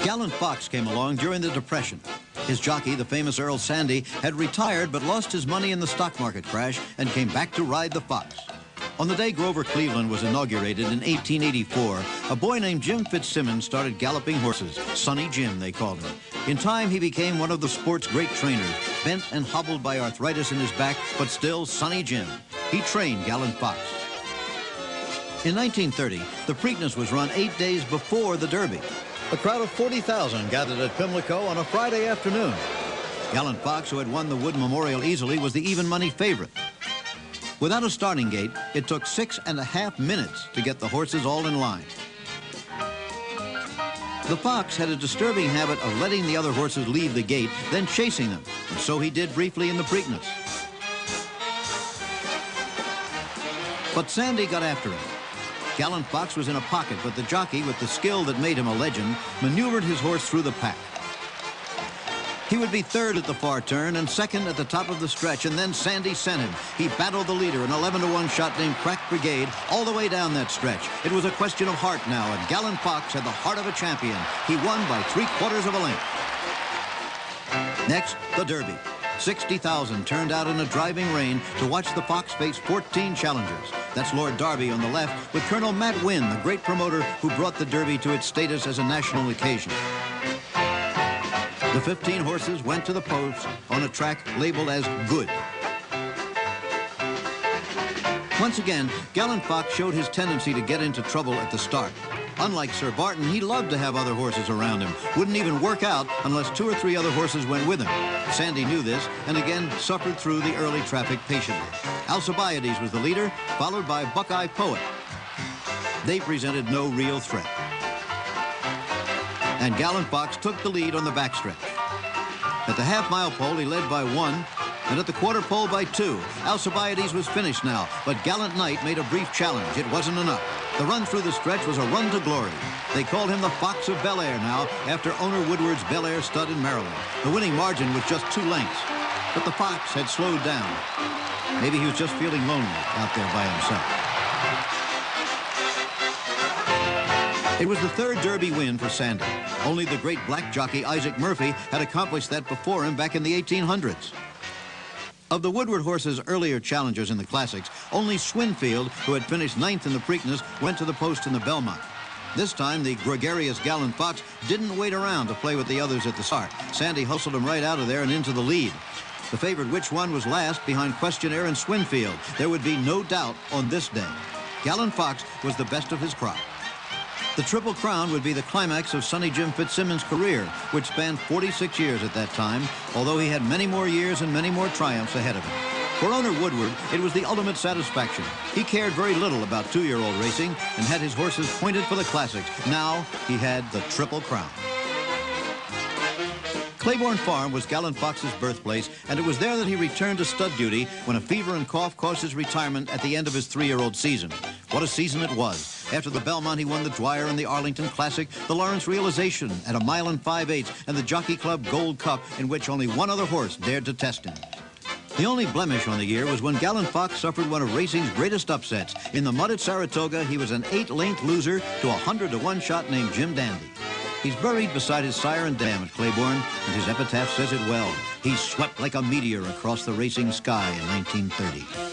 Gallant Fox came along during the Depression. His jockey, the famous Earl Sandy, had retired but lost his money in the stock market crash and came back to ride the Fox. On the day Grover Cleveland was inaugurated in 1884, a boy named Jim Fitzsimmons started galloping horses. Sonny Jim, they called him. In time, he became one of the sport's great trainers, bent and hobbled by arthritis in his back, but still Sonny Jim. He trained Gallant Fox. In 1930, the Preakness was run 8 days before the Derby. A crowd of 40,000 gathered at Pimlico on a Friday afternoon. Gallant Fox, who had won the Wood Memorial easily, was the even money favorite. Without a starting gate, it took 6.5 minutes to get the horses all in line. The Fox had a disturbing habit of letting the other horses leave the gate, then chasing them, and so he did briefly in the Preakness. But Sandy got after him. Gallant Fox was in a pocket, but the jockey, with the skill that made him a legend, maneuvered his horse through the pack. He would be third at the far turn and second at the top of the stretch, and then Sandy sent him. He battled the leader, an 11-to-1 shot named Crack Brigade, all the way down that stretch. It was a question of heart now, and Gallant Fox had the heart of a champion. He won by 3/4 of a length. Next, the Derby. 60,000 turned out in a driving rain to watch the Fox face 14 challengers. That's Lord Derby on the left, with Colonel Matt Wynn, the great promoter who brought the Derby to its status as a national occasion. The 15 horses went to the post on a track labeled as good. Once again, Gallant Fox showed his tendency to get into trouble at the start. Unlike Sir Barton, he loved to have other horses around him. Wouldn't even work out unless 2 or 3 other horses went with him. Sandy knew this and again suffered through the early traffic patiently. Alcibiades was the leader, followed by Buckeye Poet. They presented no real threat. And Gallant Fox took the lead on the backstretch. At the half-mile pole, he led by 1, and at the quarter pole by 2. Alcibiades was finished now, but Gallant Knight made a brief challenge. It wasn't enough. The run through the stretch was a run to glory. They called him the Fox of Bel Air now, after owner Woodward's Bel Air stud in Maryland. The winning margin was just 2 lengths, but the Fox had slowed down. Maybe he was just feeling lonely out there by himself. It was the 3rd Derby win for Sandy. Only the great black jockey Isaac Murphy had accomplished that before him back in the 1800s. Of the Woodward horses' earlier challengers in the Classics, only Swinfield, who had finished 9th in the Preakness, went to the post in the Belmont. This time, the gregarious Gallant Fox didn't wait around to play with the others at the start. Sandy hustled him right out of there and into the lead. The favorite Which One was last behind Questionnaire and Swinfield. There would be no doubt on this day. Gallant Fox was the best of his crop. The Triple Crown would be the climax of Sonny Jim Fitzsimmons' career, which spanned 46 years at that time, although he had many more years and many more triumphs ahead of him. For owner Woodward, it was the ultimate satisfaction. He cared very little about 2-year-old racing and had his horses pointed for the Classics. Now he had the Triple Crown. Claiborne Farm was Gallant Fox's birthplace, and it was there that he returned to stud duty when a fever and cough caused his retirement at the end of his 3-year-old season. What a season it was. After the Belmont, he won the Dwyer and the Arlington Classic, the Lawrence Realization at 1 mile and 5/8, and the Jockey Club Gold Cup, in which only one other horse dared to test him. The only blemish on the year was when Gallant Fox suffered one of racing's greatest upsets. In the mud at Saratoga, he was an 8-length loser to a 100-to-1 shot named Jim Dandy. He's buried beside his sire and dam at Claiborne, and his epitaph says it well. He swept like a meteor across the racing sky in 1930.